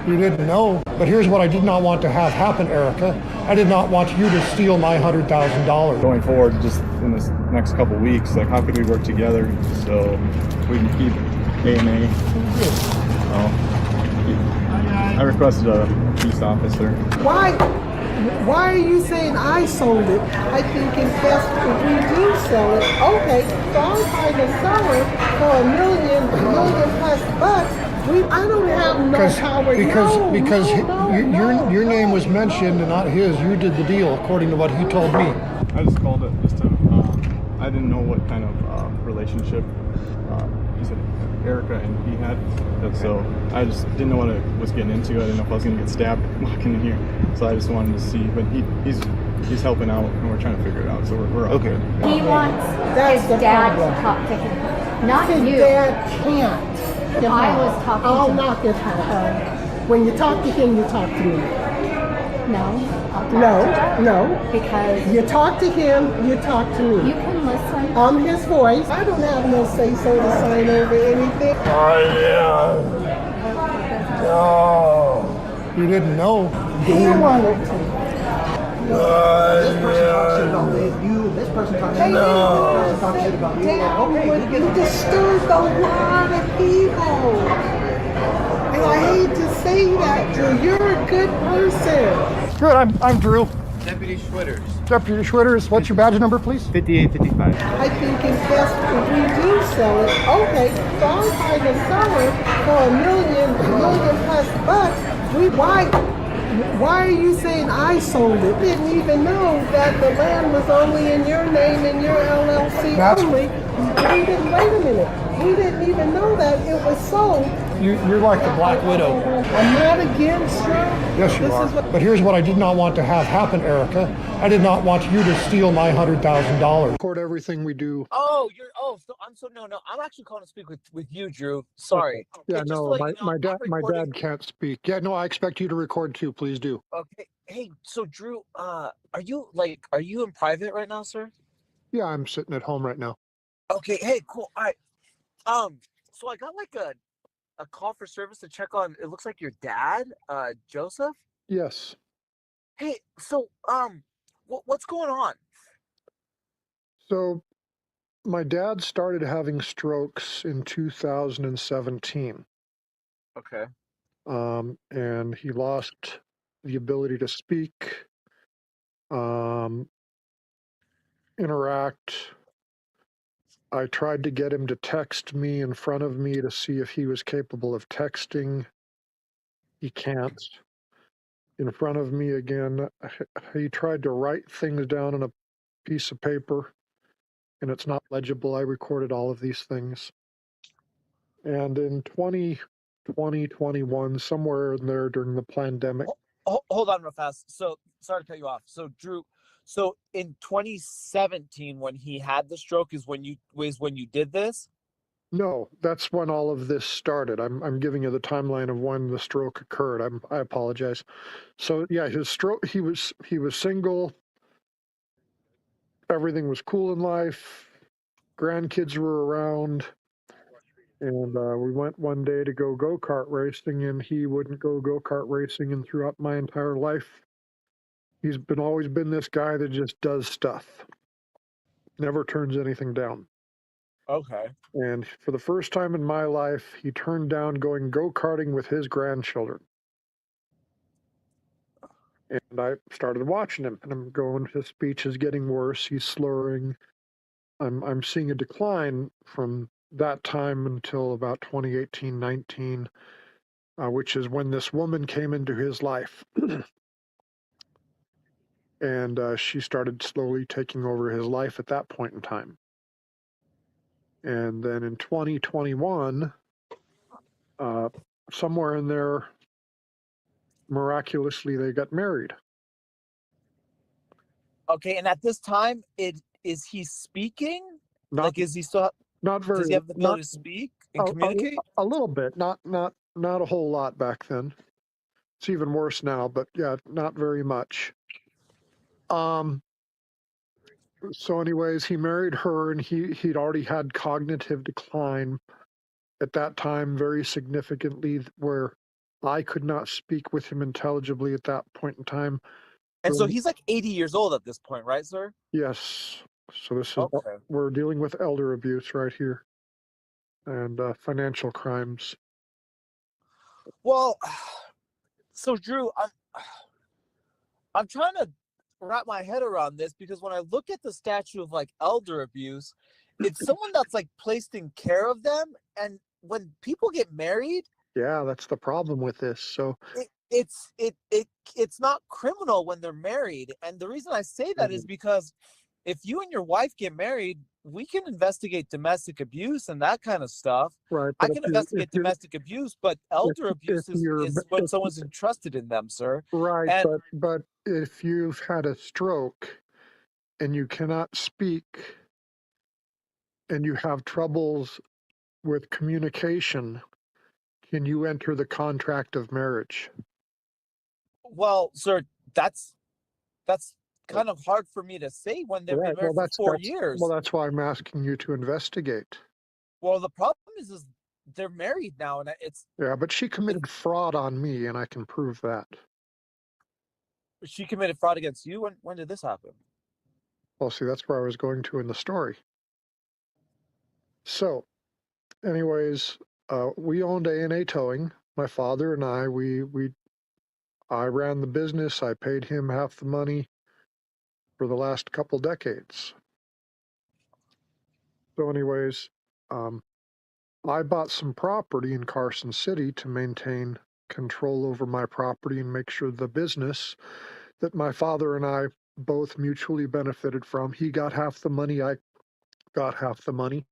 You didn't know, but here's what I did not want to have happen, Erica. I did not want you to steal my $100,000. Going forward, just in this next couple weeks, like how could we work together so we can keep A&A? I requested a peace officer. Why are you saying I sold it? I think it's best if we do sell it. Okay, so I'm trying to sell it for $1 million plus bucks. I don't have no power. Because your name was mentioned and not his. You did the deal according to what he told me. I just called it just to. I didn't know what kind of relationship he said Erica and he had, so I just didn't know what I was getting into. I didn't know if I was gonna get stabbed walking in here, so I just wanted to see. But he's helping out, and we're trying to figure it out. So we're all good. He wants his dad to talk to him, not his you. Dad can't. I was talking I'll to him. knock it out. When you talk to him, you talk to me. No, I'll talk to No. because You talk to him, you talk to me. you can listen. I'm his voice. I don't have no say-so to sign over anything. You didn't know. He wanted to. This person talks shit about you, this person talks shit about you, this person talks shit about you. You disturbed a lot of people. And I hate to say that, Drew. You're a good person. Good, I'm Drew. Deputy Schwitters. Deputy Schwitters, what's your badge number, please? 5855. I think it's best if we do sell it. Okay, so I'm trying to sell it for $1 million plus bucks. Why are you saying I sold it? Didn't even know that the land was only in your name and your LLC only. Wait a minute. We didn't even know that it was sold. You're like the Black Widow. I'm not against her. Yes, you are. But here's what I did not want to have happen, Erica. I did not want you to steal my $100,000. Record everything we do. Oh, no. I'm actually calling to speak with you, Drew. Sorry. Yeah, Okay, no, my dad can't speak. Yeah, no, I expect you to record too. Please do. Okay. Hey, so Drew, are you in private right now, sir? Yeah, I'm sitting at home right now. Okay. Hey, cool. All right. So I got like a call for service to check on. It looks like your dad, Joseph. Yes. Hey, so what's going on? So my dad started having strokes in 2017. Okay. And he lost the ability to speak, interact. I tried to get him to text me in front of me to see if he was capable of texting. He can't. In front of me again, he tried to write things down on a piece of paper, and it's not legible. I recorded all of these things. And in 2021, somewhere in there during the pandemic. Hold on real fast. So sorry to cut you off. So Drew, so in 2017 when he had the stroke is when you did this? No, that's when all of this started. I'm giving you the timeline of when the stroke occurred. I apologize. So yeah, his stroke. He was single. Everything was cool in life. Grandkids were around, and we went one day to go-kart racing, and he wouldn't go-kart racing. And throughout my entire life, he's always been this guy that just does stuff, never turns anything down. Okay. And for the first time in my life, he turned down going go-karting with his grandchildren. And I started watching him, and I'm going, his speech is getting worse. He's slurring. I'm seeing a decline from that time until about 2018, 19, which is when this woman came into his life. And she started slowly taking over his life at that point in time. And then in 2021, somewhere in there, miraculously, they got married. Okay, and at this time, is he speaking? Is he still? Not very. Does he have the ability to speak and communicate? A little bit, not a whole lot back then. It's even worse now, but yeah, not very much. So anyways, he married her, and he'd already had cognitive decline at that time very significantly, where I could not speak with him intelligibly at that point in time. And so he's like 80 years old at this point, right, sir? Yes. So this is Okay. we're dealing with elder abuse right here, and financial crimes. Well, so Drew, I'm trying to wrap my head around this, because when I look at the statute of like elder abuse, it's someone that's like placed in care of them. And when people get married, Yeah, that's the problem with this. So it's not criminal when they're married. And the reason I say that is because if you and your wife get married, we can investigate domestic abuse and that kind of stuff. right, I but can investigate domestic abuse, but elder abuse is when someone's entrusted in them, sir. right, And but if you've had a stroke and you cannot speak and you have troubles with communication, can you enter the contract of marriage? well, sir, that's kind of hard for me to say when they've been Right. Well, married for 4 years. well, that's why I'm asking you to investigate. Well, the problem is they're married now, and Yeah, but she committed fraud on me, and I can prove that. she committed fraud against you. When did this happen? Well, see, that's where I was going to in the story. So, anyways, we owned A&A Towing. My father and I ran the business. I paid him half the money for the last couple decades. So, anyways, I bought some property in Carson City to maintain control over my property and make sure the business that my father and I both mutually benefited from. He got half the money, I got half the money.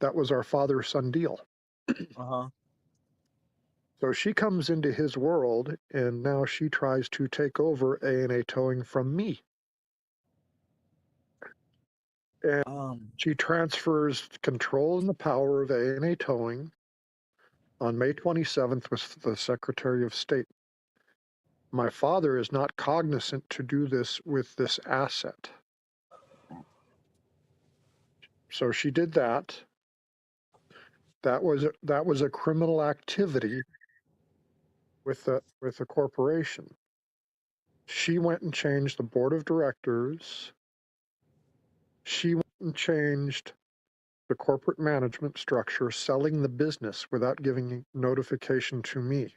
That was our father-son deal. Uh-huh. So she comes into his world, and now she tries to take over A&A Towing from me. And she transfers control and the power of A&A Towing on May 27th with the Secretary of State. My father is not cognizant to do this with this asset. So she did that. That was a criminal activity with the corporation. She went and changed the board of directors. She went and changed the corporate management structure, selling the business without giving notification to me.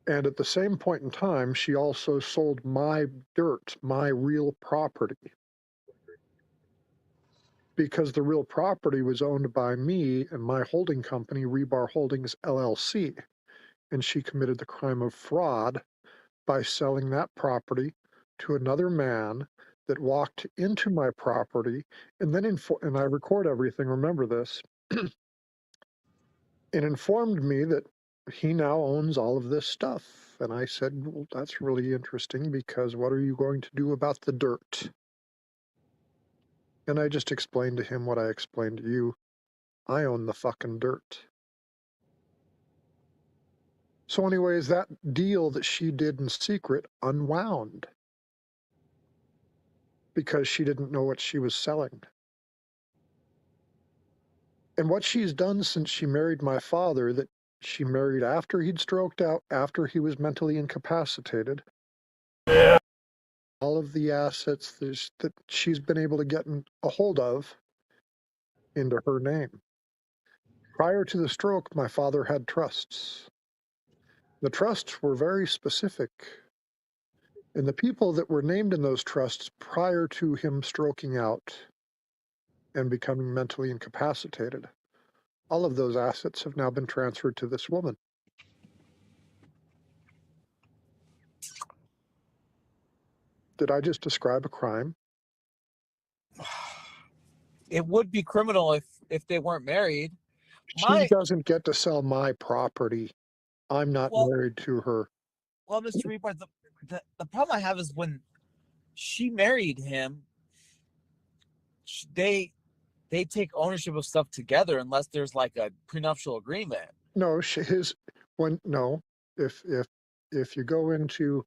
And at the same point in time, she also sold my dirt, my real property. Because the real property was owned by me and my holding company, Rebar Holdings LLC. And she committed the crime of fraud by selling that property to another man that walked into my property and then and I record everything, remember this, and informed me that he now owns all of this stuff. And I said, well, that's really interesting, because what are you going to do about the dirt? And I just explained to him what I explained to you. I own the fucking dirt. So anyways, that deal that she did in secret unwound because she didn't know what she was selling. And what she's done since she married my father, that she married after he'd stroked out, after he was mentally incapacitated, all of the assets that she's been able to get a hold of into her name. Prior to the stroke, my father had trusts. The trusts were very specific. And the people that were named in those trusts prior to him stroking out and becoming mentally incapacitated, all of those assets have now been transferred to this woman. Did I just describe a crime? It would be criminal if they weren't married. She doesn't get to sell my property. I'm not married to her. Well, Mr. Reaper, the problem I have is when she married him, they take ownership of stuff together unless there's like a prenuptial agreement. No, if you go into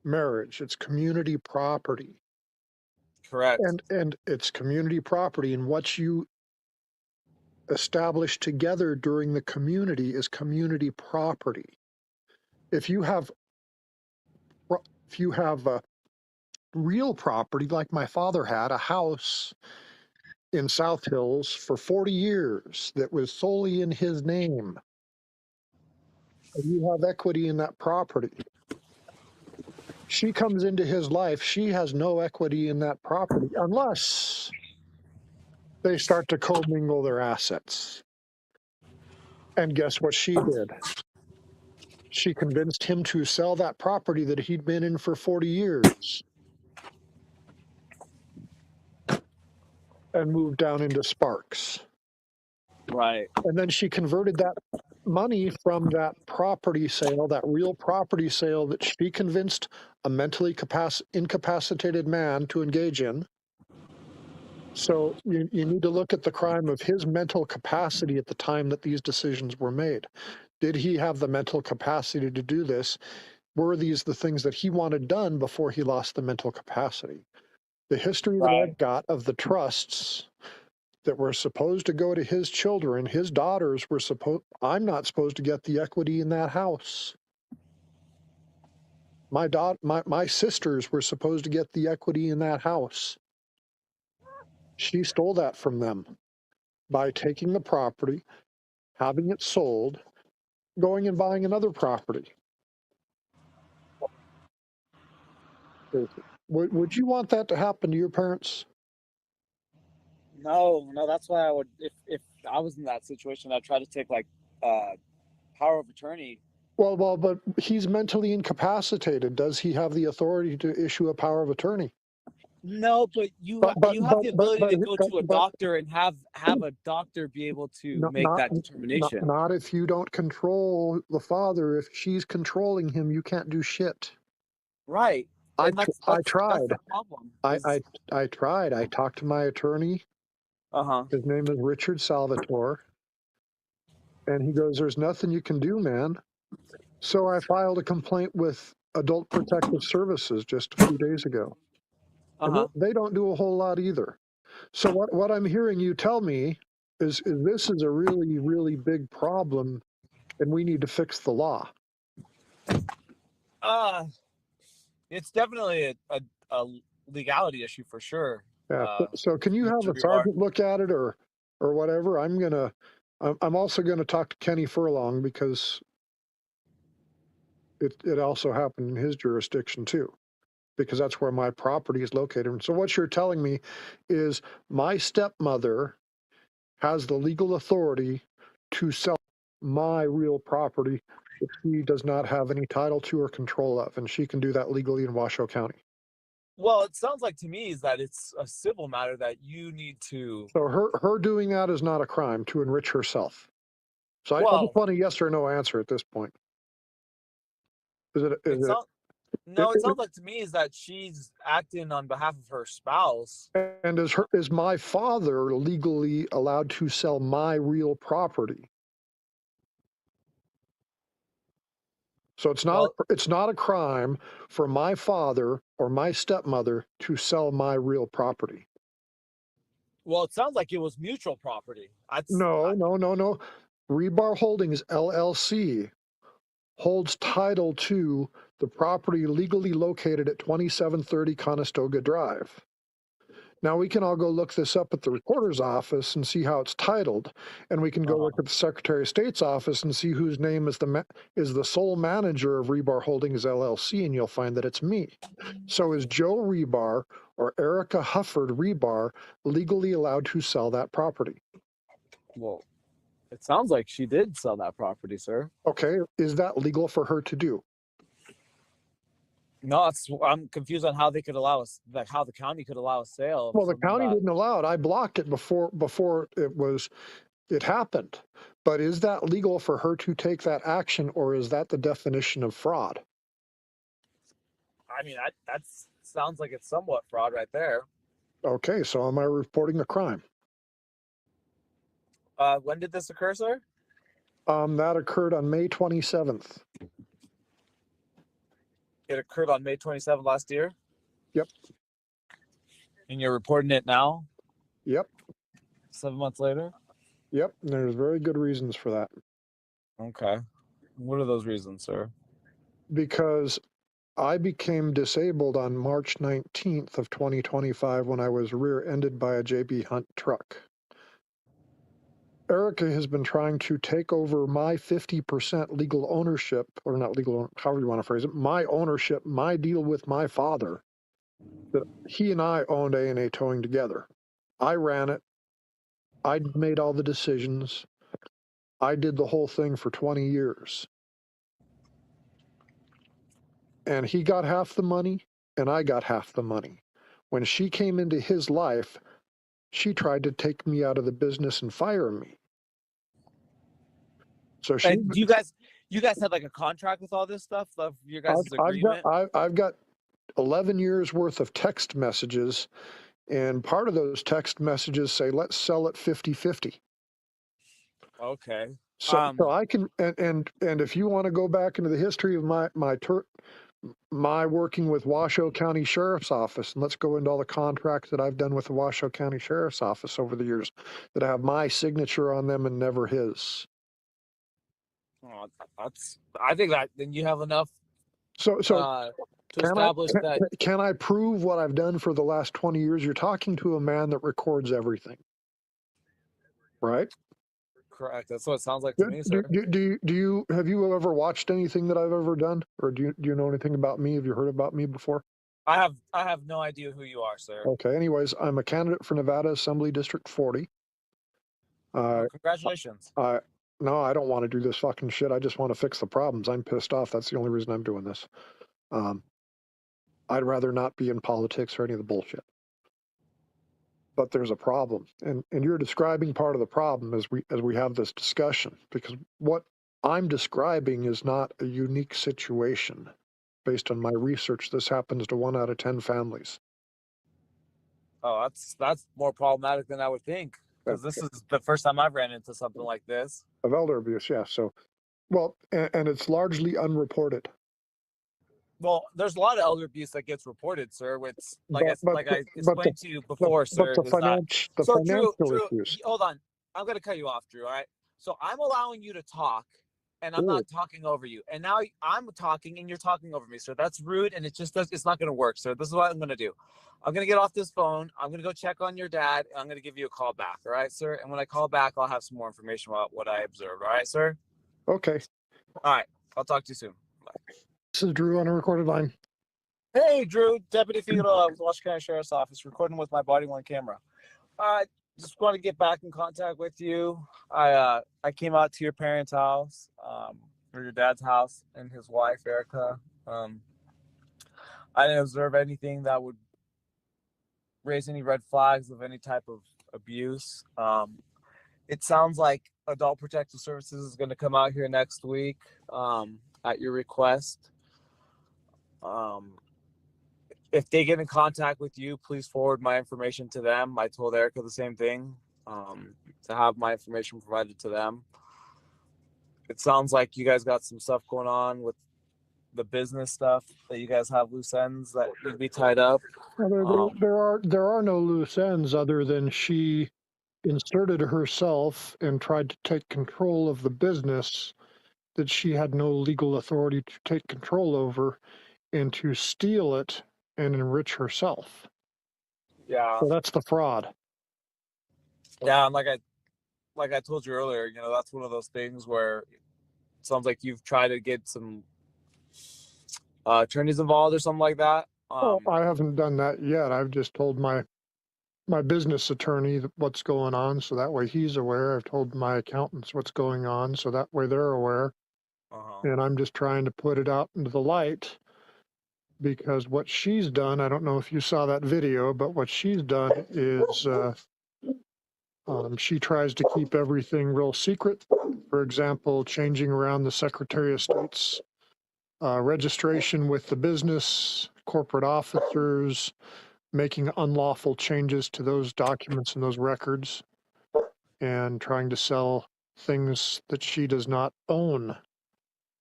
marriage, it's community property. Correct. And it's community property, and what you establish together during the community is community property. If you have real property, like my father had, a house in South Hills for 40 years that was solely in his name, and you have equity in that property. She comes into his life, she has no equity in that property unless they start to commingle their assets. And guess what she did? She convinced him to sell that property that he'd been in for 40 years and moved down into Sparks. Right. And then she converted that money from that property sale, that real property sale that she convinced a mentally incapacitated man to engage in. So you need to look at the crime of his mental capacity at the time that these decisions were made. Did he have the mental capacity to do this? Were these the things that he wanted done before he lost the mental capacity? The history that I've got of the trusts that were supposed to go to his children, his daughters were I'm not supposed to get the equity in that house. My sisters were supposed to get the equity in that house. She stole that from them by taking the property, having it sold, going and buying another property. Would you want that to happen to your parents? No, that's why I would, if I was in that situation, I'd try to take like power of attorney. Well, but he's mentally incapacitated. Does he have the authority to issue a power of attorney? No, but you have the ability to go to a doctor and have a doctor be able to make that determination. Not if you don't control the father. If she's controlling him, you can't do shit. Right. I That's tried. the problem. I tried. I talked to my attorney. His name is Richard Salvatore. And he goes, "There's nothing you can do, man." So I filed a complaint with Adult Protective Services just a few days ago. And they don't do a whole lot either. So what I'm hearing you tell me is this is a really, really big problem, and we need to fix the law. It's definitely a legality issue for sure. Yeah. So can you have a sergeant look at it or whatever? I'm also gonna talk to Kenny Furlong because it also happened in his jurisdiction too, because that's where my property is located. And so what you're telling me is my stepmother has the legal authority to sell my real property that she does not have any title to or control of, and she can do that legally in Washoe County. Well, it sounds like to me is that it's a civil matter that you need to. So her doing that is not a crime to enrich herself. So I just want a yes or no answer at this point. It sounds like to me is that she's acting on behalf of her spouse. And is my father legally allowed to sell my real property? So it's not a crime for my father or my stepmother to sell my real property. Well, it sounds like it was mutual property. No. Rebar Holdings LLC holds title to the property legally located at 2730 Conestoga Drive. Now we can all go look this up at the recorder's office and see how it's titled, and we can go look at the Secretary of State's office and see whose name is the sole manager of Rebar Holdings LLC, and you'll find that it's me. So is Joe Rebar or Erica Hufford Rebar legally allowed to sell that property? Well, it sounds like she did sell that property, sir. Okay, is that legal for her to do? No, I'm confused on how they could allow us, like how the county could allow a sale. Well, the county didn't allow it. I blocked it before it happened. But is that legal for her to take that action, or is that the definition of fraud? I mean, that sounds like it's somewhat fraud right there. Okay, so am I reporting a crime? When did this occur, sir? That occurred on May 27th. It occurred on May 27th last year? Yep. And you're reporting it now, Yep. 7 months later? Yep. And there's very good reasons for that. Okay. What are those reasons, sir? Because I became disabled on March 19th of 2025 when I was rear-ended by a JB Hunt truck. Erica has been trying to take over my 50% legal ownership, or not legal, however you want to phrase it, my ownership, my deal with my father, that he and I owned A&A Towing together. I ran it. I made all the decisions. I did the whole thing for 20 years. And he got half the money, and I got half the money. When she came into his life, she tried to take me out of the business and fire me. So she, And you guys had like a contract with all this stuff, of your guys' agreement? I've got 11 years worth of text messages, and part of those text messages say, let's sell it 50-50. Okay. So I can, and if you want to go back into the history of my working with Washoe County Sheriff's Office, and let's go into all the contracts that I've done with the Washoe County Sheriff's Office over the years that have my signature on them and never his. Oh, I think that then you have enough So to establish that. can I prove what I've done for the last 20 years? You're talking to a man that records everything, right? Correct. That's what it sounds like to me, sir. Have you ever watched anything that I've ever done, or do you know anything about me? Have you heard about me before? I have no idea who you are, sir. Okay. Anyways, I'm a candidate for Nevada Assembly District 40. Well, congratulations. No, I don't want to do this fucking shit. I just want to fix the problems. I'm pissed off. That's the only reason I'm doing this. I'd rather not be in politics or any of the bullshit. But there's a problem, and you're describing part of the problem as we have this discussion, because what I'm describing is not a unique situation. Based on my research, this happens to 1 out of 10 families. Oh, that's more problematic than I would think, because this is the first time I've ran into something like this. Of elder abuse, yeah. So, well, and it's largely unreported. Well, there's a lot of elder abuse that gets reported, sir. It's I explained to you before, sir. But the financial issues. Hold on. I'm going to cut you off, Drew. All right. So I'm allowing you to talk, and I'm not talking over you. And now I'm talking, and you're talking over me, sir. That's rude, and it's not going to work, sir. This is what I'm going to do. I'm going to get off this phone. I'm going to go check on your dad, and I'm going to give you a call back. All right, sir? And when I call back, I'll have some more information about what I observed. All right, sir? Okay. All right. I'll talk to you soon. Bye. This is Drew on a recorded line. Hey, Drew, Deputy Figueroa with Washoe County Sheriff's Office, recording with my body-worn camera. I just want to get back in contact with you. I came out to your parents' house, or your dad's house, and his wife, Erica. I didn't observe anything that would raise any red flags of any type of abuse. It sounds like Adult Protective Services is going to come out here next week at your request. If they get in contact with you, please forward my information to them. I told Erica the same thing, to have my information provided to them. It sounds like you guys got some stuff going on with the business stuff, that you guys have loose ends that need to be tied up. Well, there are no loose ends other than she inserted herself and tried to take control of the business that she had no legal authority to take control over, and to steal it and enrich herself. Yeah. So that's the fraud. Yeah, and like I told you earlier, that's one of those things where it sounds like you've tried to get some attorneys involved or something like that. I haven't done that yet. I've just told my business attorney what's going on, so that way he's aware. I've told my accountants what's going on, so that way they're aware. And I'm just trying to put it out into the light, because what she's done, I don't know if you saw that video, but what she's done is she tries to keep everything real secret. For example, changing around the Secretary of State's registration with the business, corporate officers, making unlawful changes to those documents and those records, and trying to sell things that she does not own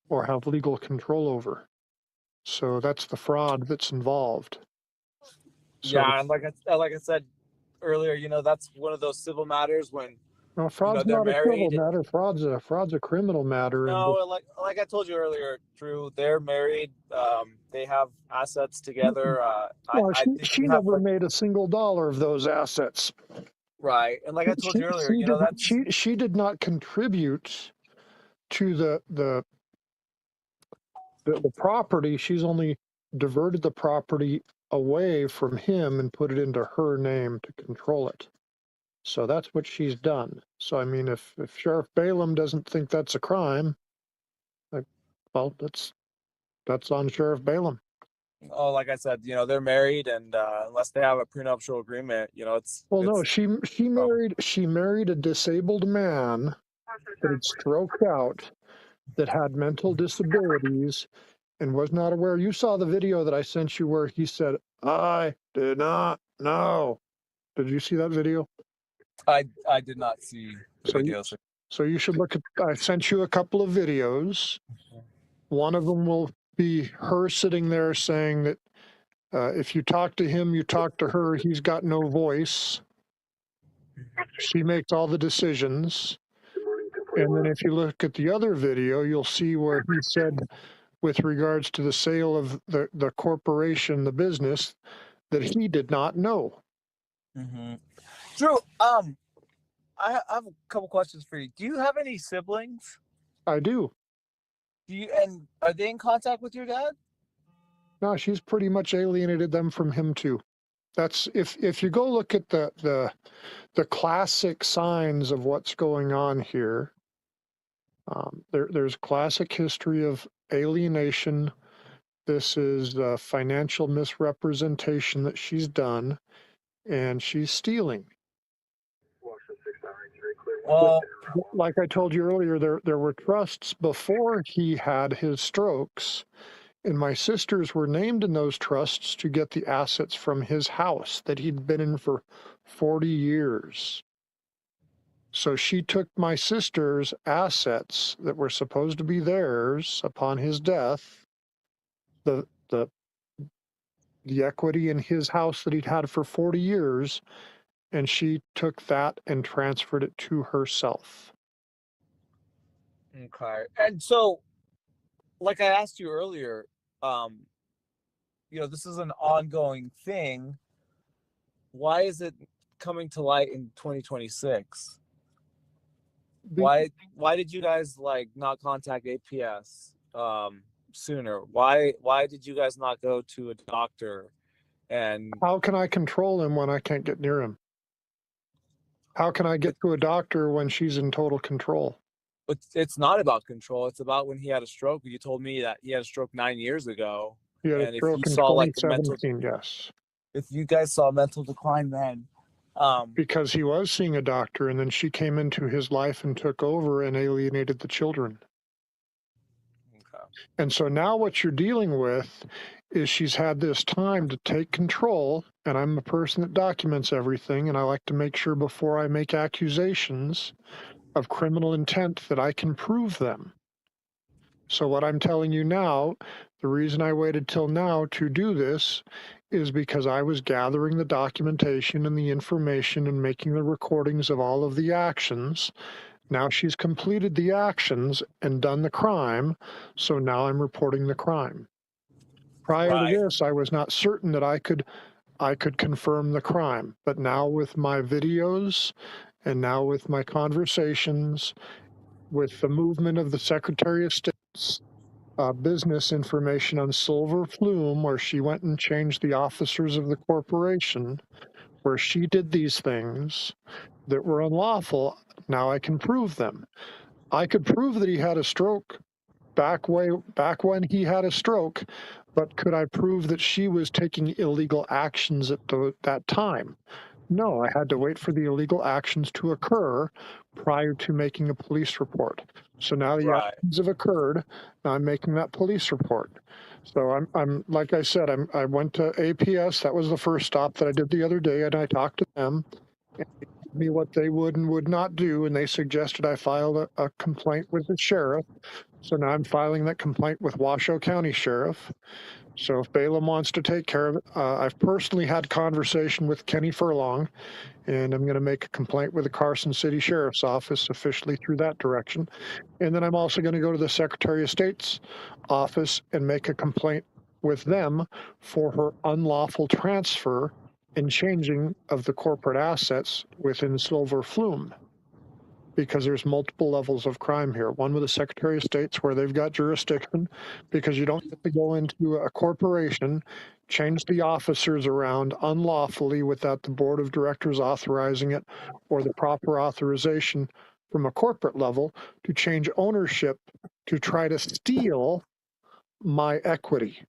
or have legal control over. So that's the fraud that's involved. So, Yeah, and like I said earlier, that's one of those civil matters when no, fraud's they're not a civil married. matter. Fraud's a criminal matter. And No, like I told you earlier, Drew, they're married. They have assets together. well, I think she you have never made a single dollar of those assets. right, and like I told you earlier, that's She did not contribute to the property. She's only diverted the property away from him and put it into her name to control it. So that's what she's done. So I mean, if Sheriff Balaam doesn't think that's a crime, well, that's on Sheriff Balaam. like I said, they're married, and unless they have a prenuptial agreement, Well, no, it's she married a disabled man that had stroked out, that had mental disabilities, and was not aware. You saw the video that I sent you where he said, "I did not know." Did you see that video? I did not see the So you, videos. so you should look at. I sent you a couple of videos. One of them will be her sitting there saying that if you talk to him, you talk to her. He's got no voice. She makes all the decisions. And then if you look at the other video, you'll see where he said, with regards to the sale of the corporation, the business, that he did not know. Mm-hmm. Drew, I have a couple questions for you. Do you have any siblings? I do. And are they in contact with your dad? No, she's pretty much alienated them from him too. That's if you go look at the classic signs of what's going on here. There's classic history of alienation. This is financial misrepresentation that she's done, and she's stealing. Well, Like I told you earlier, there were trusts before he had his strokes, and my sisters were named in those trusts to get the assets from his house that he'd been in for 40 years. So she took my sister's assets that were supposed to be theirs upon his death, the equity in his house that he'd had for 40 years, and she took that and transferred it to herself. okay. And so, like I asked you earlier, this is an ongoing thing. Why is it coming to light in 2026? Why did you guys not contact APS sooner? Why did you guys not go to a doctor? And how can I control him when I can't get near him? How can I get to a doctor when she's in total control? It's not about control. It's about when he had a stroke. You told me that he had a stroke 9 years ago. He had a stroke in 2017, yes. If you guys saw mental decline then, because he was seeing a doctor, and then she came into his life and took over and alienated the children. Okay. And so now what you're dealing with is she's had this time to take control, and I'm a person that documents everything, and I like to make sure before I make accusations of criminal intent that I can prove them. So what I'm telling you now, the reason I waited till now to do this is because I was gathering the documentation and the information and making the recordings of all of the actions. Now she's completed the actions and done the crime, so now I'm reporting the crime. Prior to this, I was not certain that I could confirm the crime, but now with my videos and now with my conversations, with the movement of the Secretary of State's business information on Silver Flume, where she went and changed the officers of the corporation, where she did these things that were unlawful, now I can prove them. I could prove that he had a stroke back when he had a stroke, but could I prove that she was taking illegal actions at that time? No, I had to wait for the illegal actions to occur prior to making a police report. So now the actions have occurred. Now I'm making that police report. So I'm like I said, I went to APS. That was the first stop that I did the other day, and I talked to them. And they told me what they would and would not do, and they suggested I file a complaint with the sheriff So now I'm filing that complaint with Washoe County Sheriff. So if Balaam wants to take care of it, I've personally had conversation with Kenny Furlong, and I'm going to make a complaint with the Carson City Sheriff's Office officially through that direction. And then I'm also going to go to the Secretary of State's office and make a complaint with them for her unlawful transfer and changing of the corporate assets within Silver Flume. Because there's multiple levels of crime here. One with the Secretary of State's where they've got jurisdiction, because you don't get to go into a corporation, change the officers around unlawfully without the board of directors authorizing it or the proper authorization from a corporate level to change ownership to try to steal my equity.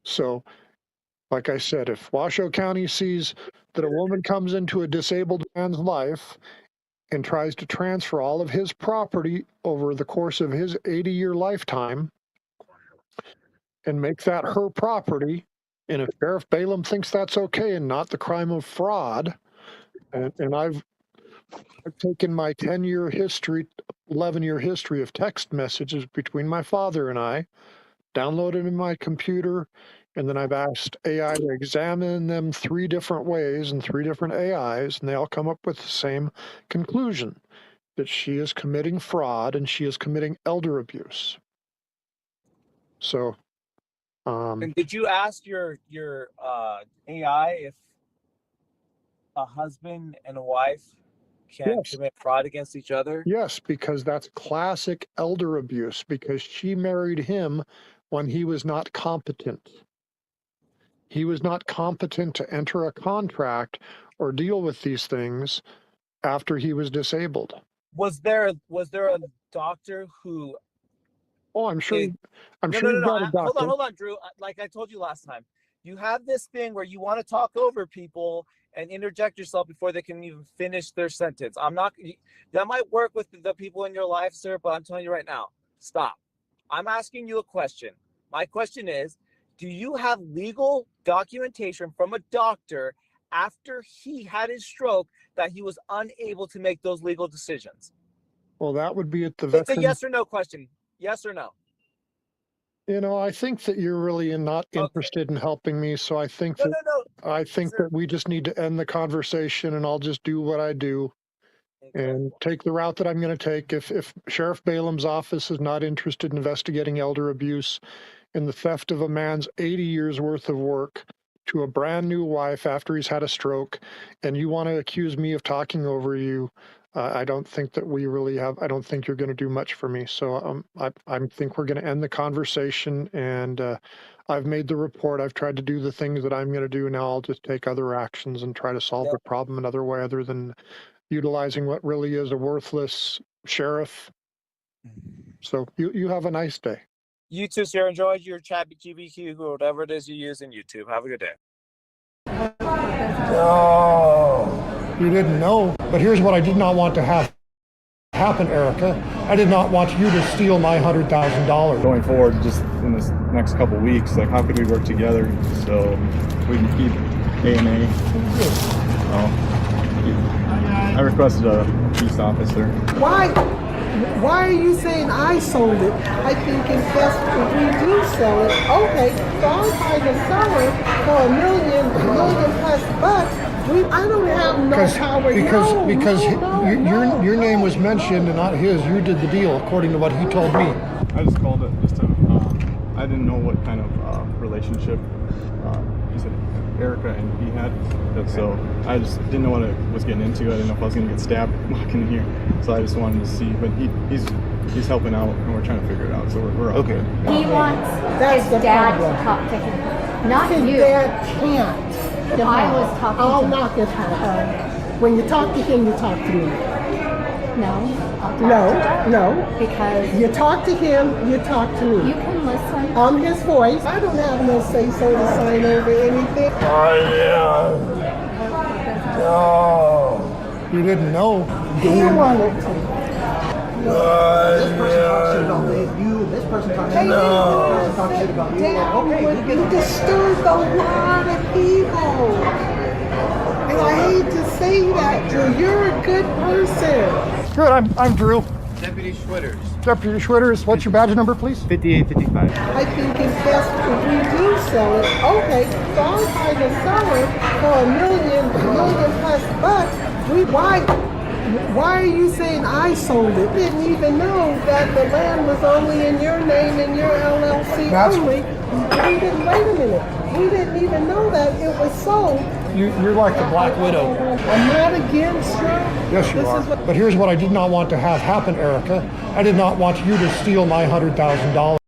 So, like I said, if Washoe County sees that a woman comes into a disabled man's life and tries to transfer all of his property over the course of his 80-year lifetime and make that her property, and if Sheriff Balaam thinks that's okay and not the crime of fraud, and I've taken my 10-year history, 11-year history of text messages between my father and I, downloaded in my computer, and then I've asked AI to examine them 3 different ways and 3 different AIs, and they all come up with the same conclusion, that she is committing fraud and she is committing elder abuse. So, And did you ask your AI if a husband and a wife can yes, commit fraud against each other? yes, because that's classic elder abuse, because she married him when he was not competent. He was not competent to enter a contract or deal with these things after he was disabled. Was there a doctor who? Oh, I'm sure. It, I'm no, sure no, you no, got a no. doctor. Hold on, Drew. Like I told you last time, you have this thing where you want to talk over people and interject yourself before they can even finish their sentence. I'm not. That might work with the people in your life, sir, but I'm telling you right now, stop. I'm asking you a question. My question is, do you have legal documentation from a doctor after he had his stroke that he was unable to make those legal decisions? Well, that would be at the It's a veteran. yes or no question. Yes or no? You know, I think that you're really not interested in helping me, so I think No, that no, no. I think Sir. that we just need to end the conversation, and I'll just do what I do and take the route that I'm going to take. If Sheriff Balaam's office is not interested in investigating elder abuse and the theft of a man's 80 years worth of work to a brand new wife after he's had a stroke, and you want to accuse me of talking over you, I don't think that we really have. I don't think you're going to do much for me. So I think we're going to end the conversation. And I've made the report. I've tried to do the things that I'm going to do. Now I'll just take other actions and try to solve the problem another way, other than utilizing what really is a worthless sheriff. So you have a nice day. You too, sir. Enjoy your chat GBQ or whatever it is you use in YouTube. Have a good day. No. You didn't know, but here's what I did not want to have happen, Erica. I did not want you to steal my $100,000. Going forward, just in this next couple weeks, like how could we work together so we can keep A&A? I requested a peace officer. Why are you saying I sold it? I think it's best if we do sell it. Okay, so I'm trying to sell it for $1 million plus bucks. I don't have no power. Your name was mentioned and not his. You did the deal according to what he told me. I just called it just to, I didn't know what kind of relationship he said Erica and he had. So I just didn't know what I was getting into. I didn't know if I was going to get stabbed walking in here. So I just wanted to see, but he's helping out and we're trying to figure it out. So we're all Okay. good. He wants That's his the dad problem. to talk to him, not His you. dad can't. I was talking I'll to knock at her. When you talk to him, you talk to me. No, I'll talk to No. because You talk to him, you talk to you me. can listen. I'm his voice. I don't have no say-so to sign over anything. No. You didn't know. He wanted to. This person talks shit about you. This person talks shit about you. This person talks shit about you. Dad, Okay, we get you it. disturbed a lot of people. And I hate to say that, Drew. You're a good person. Good. I'm Drew. Deputy Schwitters. Deputy Schwitters, what's your badge number, please? 5855. I think it's best if we do sell it. Okay, so I'll buy the seller for $1 million plus bucks. Why are you saying I sold it? Didn't even know that the land was only in your name and your LLC only. We didn't, wait a minute. We didn't even know that it was sold. You're like the Black Widow. I'm not against her. Yes, you are. But here's what I did not want to have happen, Erica. I did not want you to steal my $100,000.